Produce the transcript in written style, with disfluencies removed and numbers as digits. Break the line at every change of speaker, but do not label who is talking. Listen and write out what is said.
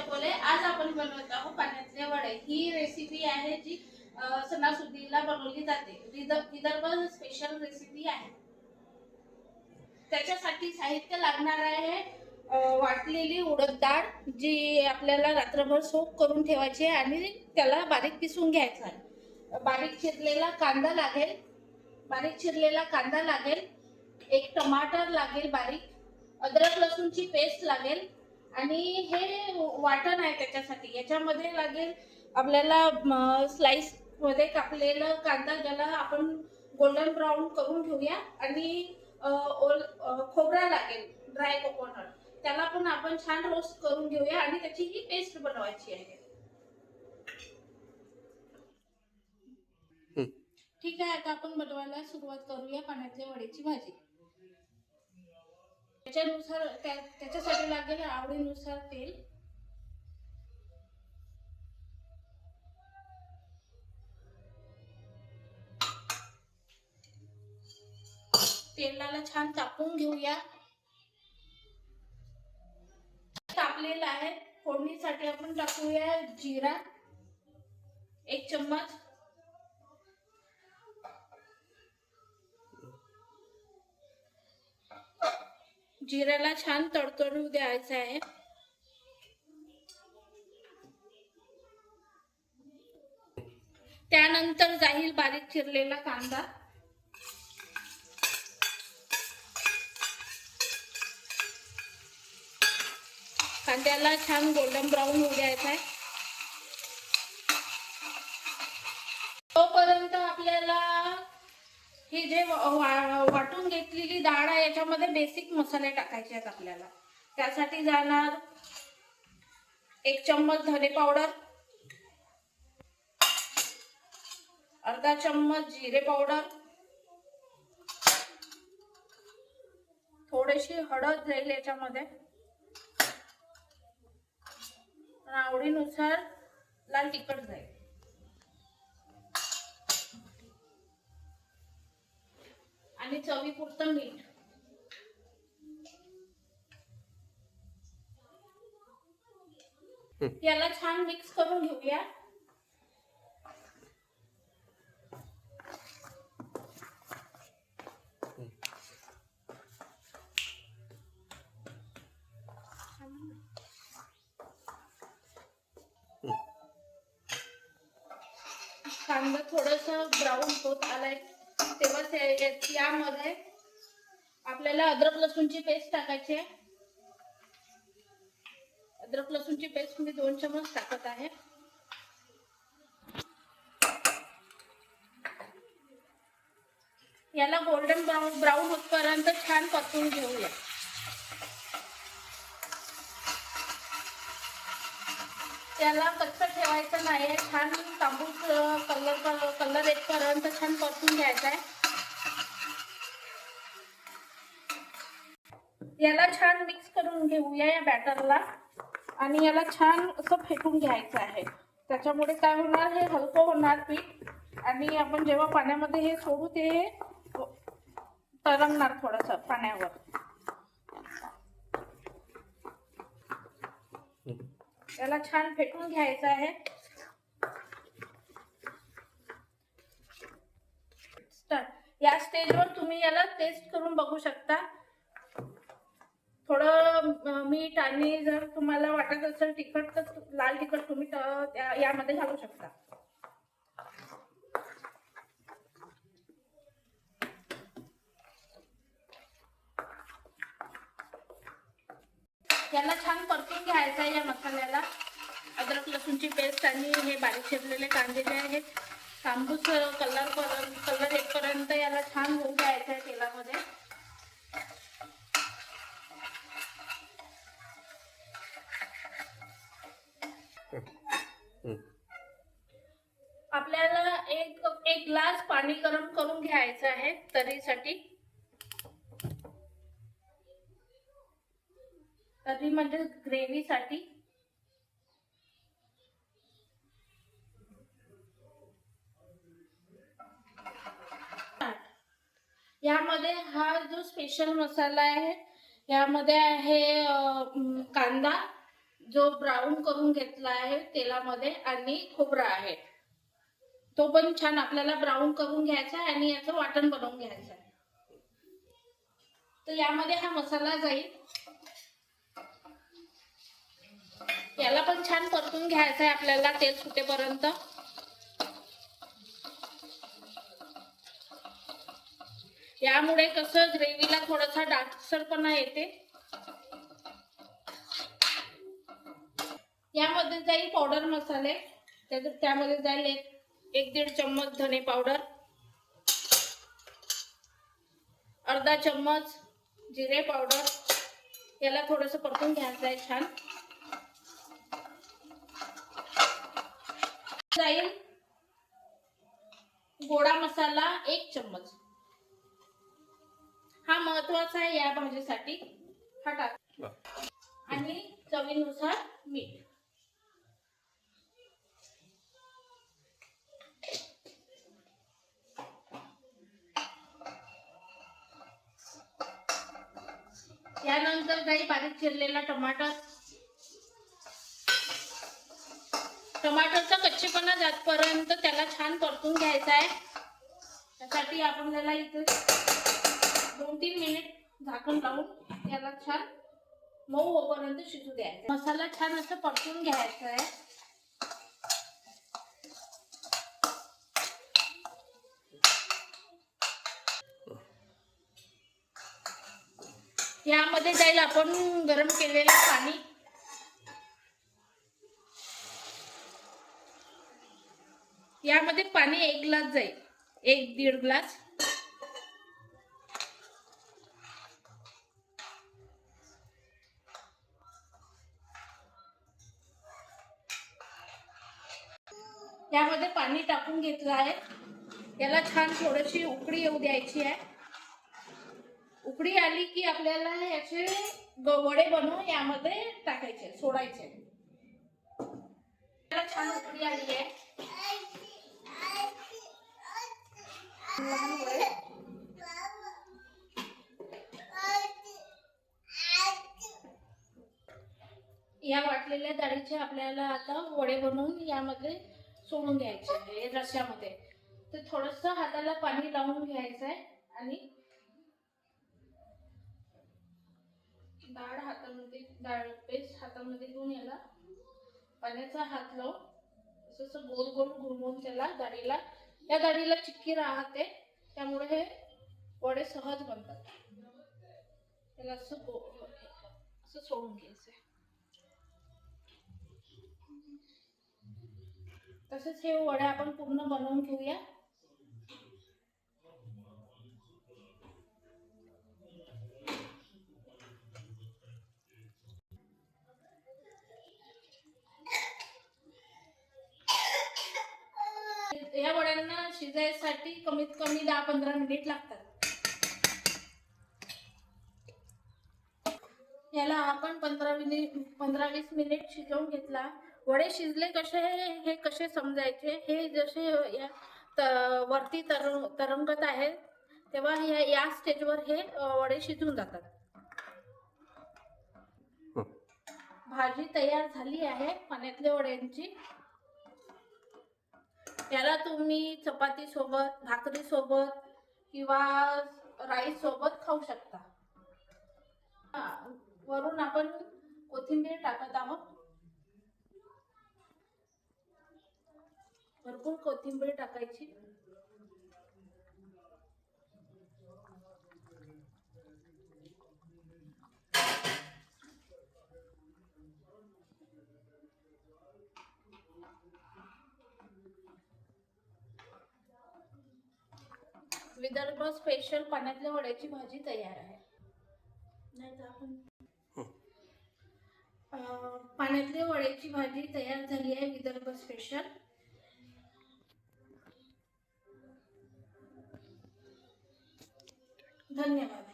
चकोले. आज आपण बनवत आहोत पाण्यातले वडे. ही रेसिपी आहे जी सणासुदीला बनवली जाते. विदर्भ स्पेशल रेसिपी आहे. त्याच्यासाठी साहित्य लागणार आहे वाटलेली उडद डाळ, जी आपल्याला रात्रभर सोक करून ठेवायची आहे आणि त्याला बारीक पिसून घ्यायचा आहे. बारीक चिरलेला कांदा लागेल, एक टमाटर लागेल बारीक, अद्रक लसूणची पेस्ट लागेल आणि हे वाटण आहे त्याच्यासाठी. याच्यामध्ये लागेल आपल्याला स्लाइस मध्ये कापलेलं कांदा, ज्याला आपण गोल्डन ब्राऊन करून घेऊया, आणि खोबरा लागेल, ड्राय कोकोनट, त्याला पण आपण छान रोस्ट करून घेऊया आणि त्याची ही पेस्ट बनवायची आहे. ठीक आहे, आता आपण बनवायला सुरुवात करूया पाण्यातल्या वड्याची भाजी. त्याच्यासाठी लागेल आवडीनुसार तेल, तेलाला छान तापवून घेऊया. तापलेला आहे. फोडणीसाठी आपण टाकूया जिरा 1 चम्मच, जिऱ्याला छान तडतडू द्यायचं आहे. त्यानंतर जाईल बारीक चिरलेला कांदा, कांद्याला छान गोल्डन ब्राऊन होऊ द्यायचा आहे. तोपर्यंत आपल्याला ही जे वाटून घेतलेली डाळ आहे याच्यामध्ये बेसिक मसाले टाकायचे आहेत आपल्याला. त्यासाठी जाणार 1 चम्मच धने पावडर, अर्धा चम्मच जिरे पावडर, थोडीशी हळद जाईल याच्यामध्ये, आवडीनुसार लाल तिखट जाईल, आणि चवीपुरतं मीठ. याला छान मिक्स करून घेऊया. कांदा थोडासा ब्राऊन होत आलाय तेव्हा यामध्ये आपल्याला अद्रक लसूणची पेस्ट टाकायची आहे. अद्रक लसूणची पेस्ट मी 2 चम्मच टाकत आहे. याला गोल्डन ब्राऊन होतपर्यंत छान परतून घेऊया. त्याला कच्चं ठेवायचं नाही, छान तांबूस कलर येतपर्यंत छान परतून घ्यायचा आहे. याला छान मिक्स करून घेऊया या बॅटरला, आणि याला छान असं फेटून घ्यायचं आहे. त्याच्यामुळे काय होणार, हे हलकं होणार पीठ, आणि आपण जेव्हा पाण्यामध्ये हे सोडू ते तरंगणार थोडंसं पाण्यावर. याला छान फेटून घ्यायचं आहे. या स्टेजवर तुम्ही याला टेस्ट करून बघू शकता. थोडं मीठ, आणि जर तुम्हाला वाटत असेल तिखट तर लाल तिखट तुम्ही यामध्ये घालू शकता. याला छान परतून घ्यायचं आहे. या मसाल्याला अद्रक लसूणची पेस्ट आणि हे बारीक चिरलेले कांदे जे आहेत, तांबूस कलर येईपर्यंत याला छान होऊ द्यायचं आहे तेलामध्ये. आपल्याला एक ग्लास पाणी गरम करून घ्यायचं आहे तर्रीसाठी. तर्री म्हणजे ग्रेव्हीसाठी. यामध्ये हा जो स्पेशल मसाला आहे, यामध्ये आहे कांदा, जो ब्राऊन करून घेतला आहे तेलामध्ये आणि खोबरा आहे तो पण छान आपल्याला ब्राऊन करून घ्यायचा आहे आणि याचं वाटण बनवून घ्यायचं आहे. तर यामध्ये हा मसाला जाईल. याला पण छान परतून घ्यायचं आहे आपल्याला तेल सुटेपर्यंत. यामुळे कसं ग्रेव्हीला थोडासा दाटसरपणा येते. यामध्ये जाईल पावडर मसाले. त्यामध्ये जाईल एक दीड चम्मच धने पावडर, अर्धा चम्मच जिरे पावडर. याला थोडंसं परतून घ्यायचं आहे छान. जाईल गोडा मसाला 1 चम्मच. हा महत्वाचा आहे या भाजीसाठी. हा टाक आणि चवीनुसार मीठ. यानंतर जाईल बारीक चिरलेला टमाटर. टमाटरचा कच्चेपणा जातपर्यंत त्याला छान परतून घ्यायचा आहे. त्यासाठी आपण त्याला इथे 2-3 मिनिट झाकण लावून याला छान मऊ होईपर्यंत शिजू द्यायचा. मसाला छान असं परतून घ्यायचा आहे. यामध्ये जाईल आपण गरम केलेलं पाणी. यामध्ये पाणी 1 ग्लास जाईल, 1-1.5 ग्लास. यामध्ये पाणी टाकून घेतलं आहे. याला छान थोडीशी उकळी येऊ द्यायची आहे. उकळी आली की आपल्याला याचे वडे बनवून यामध्ये टाकायचे, सोडायचे. याला छान उकळी आली आहे. या वाटलेल्या डाळीचे आपल्याला आता वडे बनवून यामध्ये सोडून घ्यायचे आहे रश्यामध्ये. तर थोडंसं हाताला पाणी लावून घ्यायचं आहे आणि डाळ पेस्ट हातामध्ये घेऊन याला पाण्याचा हात लावून असं गोल गोल घुमवून त्याला या डाळीला चिक्की राहते, त्यामुळे हे वडे सहज बनतात. त्याला असं सोडून घ्यायचं. तसेच हे वडे आपण पूर्ण बनवून घेऊया. या वड्यांना शिजायसाठी कमीत कमी 10-15 मिनिट लागतात. याला आपण 15-20 मिनिट शिजवून घेतला. वडे शिजले हे कसे समजायचे, हे जसे वरती तरंगत आहे तेव्हा या स्टेजवर हे वडे शिजून जातात. भाजी तयार झाली आहे पाण्यातल्या वड्यांची. याला तुम्ही चपाती सोबत, भाकरी सोबत किंवा राईस सोबत खाऊ शकता. वरून आपण कोथिंबीर टाकत आहोत. भरपूर कोथिंबीर टाकायची. विदर्भ स्पेशल पाण्यातल्या वड्याची भाजी तयार आहे. पाण्यातल्या वड्याची भाजी तयार झाली आहे विदर्भ स्पेशल. धन्यवाद.